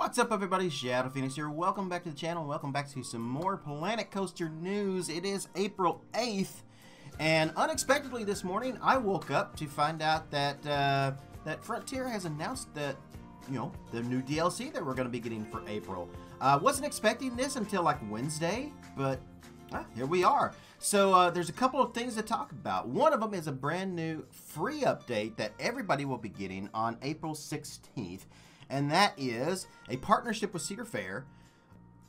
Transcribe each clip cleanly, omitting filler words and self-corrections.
What's up, everybody? Shadow Phoenix here. Welcome back to the channel. Welcome back to some more Planet Coaster news. It is April 8th, and unexpectedly this morning, I woke up to find out that that Frontier has announced that, the new DLC that we're going to be getting for April. Wasn't expecting this until like Wednesday, but here we are. So there's a couple of things to talk about. One of them is a brand new free update that everybody will be getting on April 16th. And that is a partnership with Cedar Fair.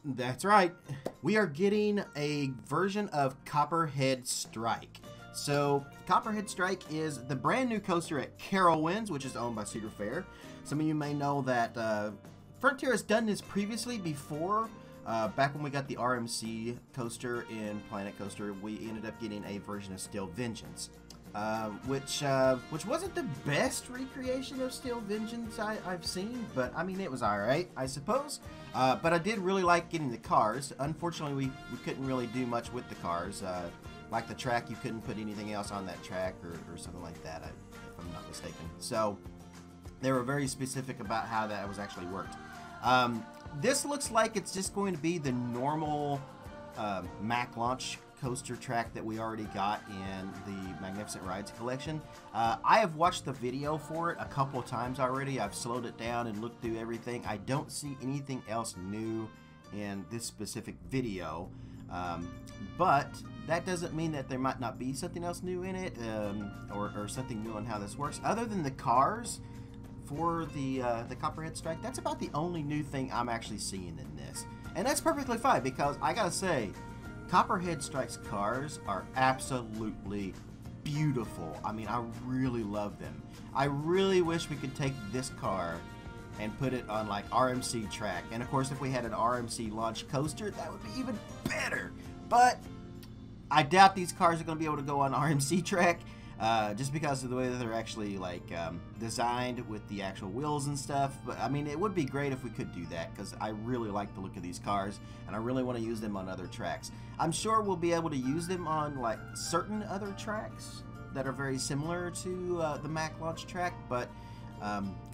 That's right. We are getting a version of Copperhead Strike. So Copperhead Strike is the brand new coaster at Carowinds, which is owned by Cedar Fair. Some of you may know that Frontier has done this previously before. Back when we got the RMC coaster in Planet Coaster, we ended up getting a version of Steel Vengeance. Which wasn't the best recreation of Steel Vengeance I've seen, but I mean, it was alright, I suppose. But I did really like getting the cars. Unfortunately, we couldn't really do much with the cars. Like the track, you couldn't put anything else on that track or something like that, if I'm not mistaken. So they were very specific about how that was actually worked. This looks like it's just going to be the normal Mac launch coaster track that we already got in the Magnificent Rides collection. I have watched the video for it a couple of times already. I've slowed it down and looked through everything. I don't see anything else new in this specific video, but that doesn't mean that there might not be something else new in it, or something new on how this works. Other than the cars for the Copperhead Strike, that's about the only new thing I'm actually seeing in this. And that's perfectly fine, because I gotta say, Copperhead Strike's cars are absolutely beautiful. I mean, I really love them. I really wish we could take this car and put it on like RMC track. And of course, if we had an RMC launch coaster, that would be even better. But I doubt these cars are going to be able to go on RMC track, just because of the way that they're actually like designed with the actual wheels and stuff. But I mean, it would be great if we could do that, because I really like the look of these cars and I really want to use them on other tracks. I'm sure we'll be able to use them on like certain other tracks that are very similar to the Mac launch track, but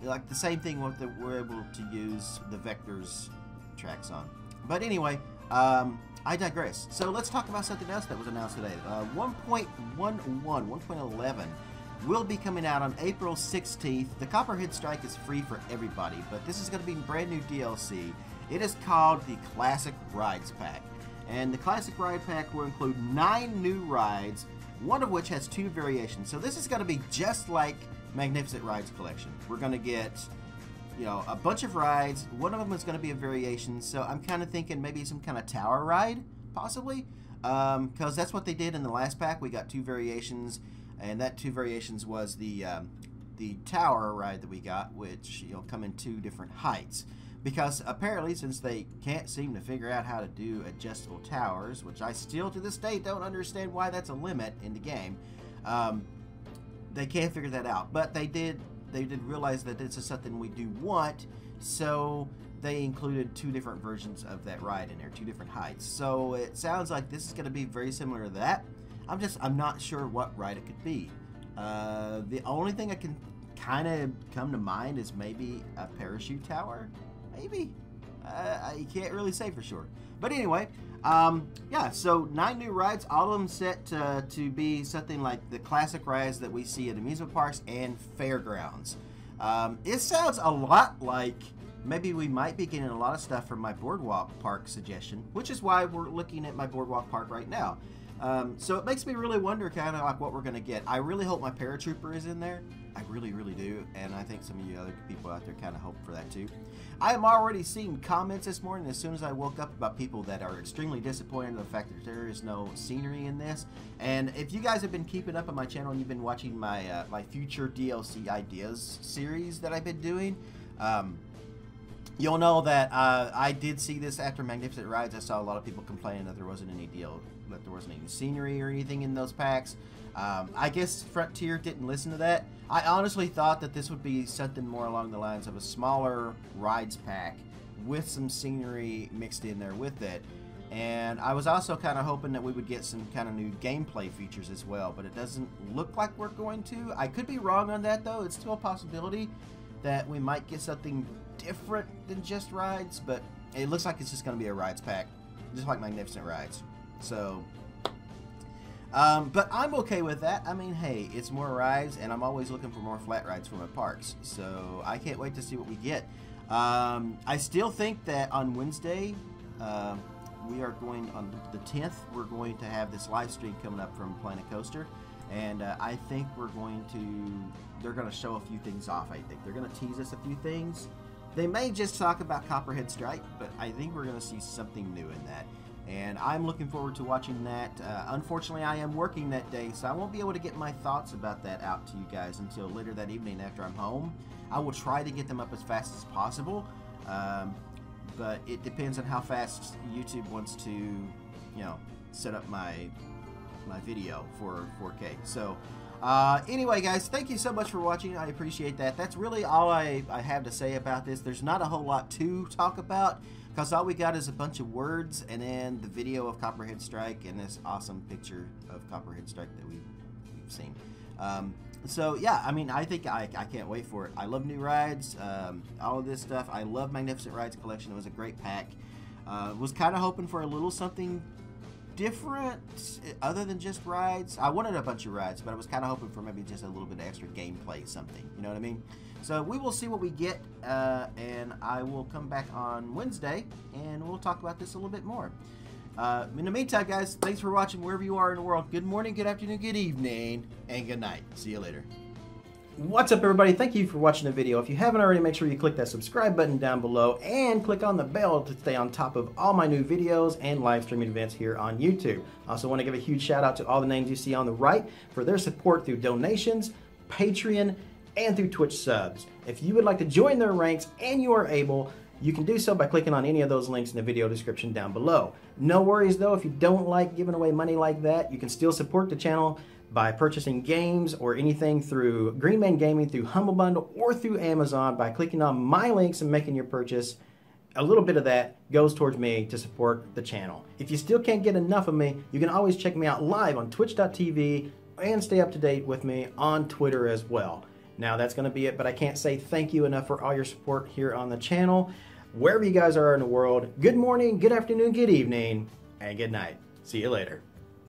like the same thing with we're able to use the Vectors tracks on. But anyway, I digress. So let's talk about something else that was announced today. 1.11 will be coming out on April 16th. The Copperhead Strike is free for everybody, but this is going to be brand new DLC. It is called the Classic Rides Pack. And the Classic Ride Pack will include 9 new rides, one of which has 2 variations. So this is going to be just like Magnificent Rides Collection. We're going to get, a bunch of rides. One of them is going to be a variation, so I'm kind of thinking maybe some kind of tower ride, possibly, because that's what they did in the last pack. We got 2 variations, and that 2 variations was the tower ride that we got, which come in 2 different heights. Because apparently, since they can't seem to figure out how to do adjustable towers, which I still to this day don't understand why that's a limit in the game, they can't figure that out. But they did realize that this is something we do want, so they included 2 different versions of that ride in there, 2 different heights. So it sounds like this is going to be very similar to that. I'm not sure what ride it could be. The only thing I can kind of come to mind is maybe a parachute tower. Maybe. I can't really say for sure. But anyway, yeah, so 9 new rides, all of them set to be something like the classic rides that we see at amusement parks and fairgrounds. It sounds a lot like maybe we might be getting a lot of stuff from my Boardwalk Park suggestion, which is why we're looking at my Boardwalk Park right now. So it makes me really wonder kind of like what we're going to get. I really hope my Paratrooper is in there. I really, really do, and I think some of you other people out there kind of hope for that too. I am already seeing comments this morning as soon as I woke up about people that are extremely disappointed in the fact that there is no scenery in this. And if you guys have been keeping up on my channel and you've been watching my my future DLC ideas series that I've been doing, you'll know that I did see this after Magnificent Rides. I saw a lot of people complaining that there wasn't any that there wasn't any scenery or anything in those packs. I guess Frontier didn't listen to that. I honestly thought that this would be something more along the lines of a smaller rides pack with some scenery mixed in there with it. And I was also kind of hoping that we would get some kind of new gameplay features as well, but it doesn't look like we're going to. I could be wrong on that though. It's still a possibility that we might get something different than just rides, but it looks like it's just going to be a rides pack, just like Magnificent Rides. So, but I'm okay with that. I mean, hey, it's more rides, and I'm always looking for more flat rides for my parks. So I can't wait to see what we get. I still think that on Wednesday, we are going, on the 10th, we're going to have this live stream coming up from Planet Coaster. And I think they're going to show a few things off, I think. They're going to tease us a few things. They may just talk about Copperhead Strike, but I think we're going to see something new in that. And I'm looking forward to watching that. Unfortunately, I am working that day, so I won't be able to get my thoughts about that out to you guys until later that evening after I'm home. I will try to get them up as fast as possible, but it depends on how fast YouTube wants to, you know, set up my video for 4K. So anyway, guys, thank you so much for watching. I appreciate that. That's really all I have to say about this. There's not a whole lot to talk about because all we got is a bunch of words and then the video of Copperhead Strike and this awesome picture of Copperhead Strike that we've seen. So yeah, I mean, I think I can't wait for it. I love new rides, all of this stuff. I love Magnificent Rides Collection. It was a great pack. Was kind of hoping for a little something different other than just rides. I wanted a bunch of rides, but I was kind of hoping for maybe just a little bit of extra gameplay, something, you know what I mean? So we will see what we get, and I will come back on Wednesday and we'll talk about this a little bit more. In the meantime, guys, thanks for watching wherever you are in the world. Good morning, good afternoon, good evening, and good night. See you later. What's up, everybody? Thank you for watching the video. If you haven't already, make sure you click that subscribe button down below and click on the bell to stay on top of all my new videos and live streaming events here on YouTube. I also want to give a huge shout out to all the names you see on the right for their support through donations, Patreon, and through Twitch subs. If you would like to join their ranks and you are able, you can do so by clicking on any of those links in the video description down below. No worries though, if you don't like giving away money like that, you can still support the channel by purchasing games or anything through Greenman Gaming, through Humble Bundle, or through Amazon by clicking on my links and making your purchase. A little bit of that goes towards me to support the channel. If you still can't get enough of me, you can always check me out live on twitch.tv and stay up to date with me on Twitter as well. Now that's going to be it, but I can't say thank you enough for all your support here on the channel. Wherever you guys are in the world, good morning, good afternoon, good evening, and good night. See you later.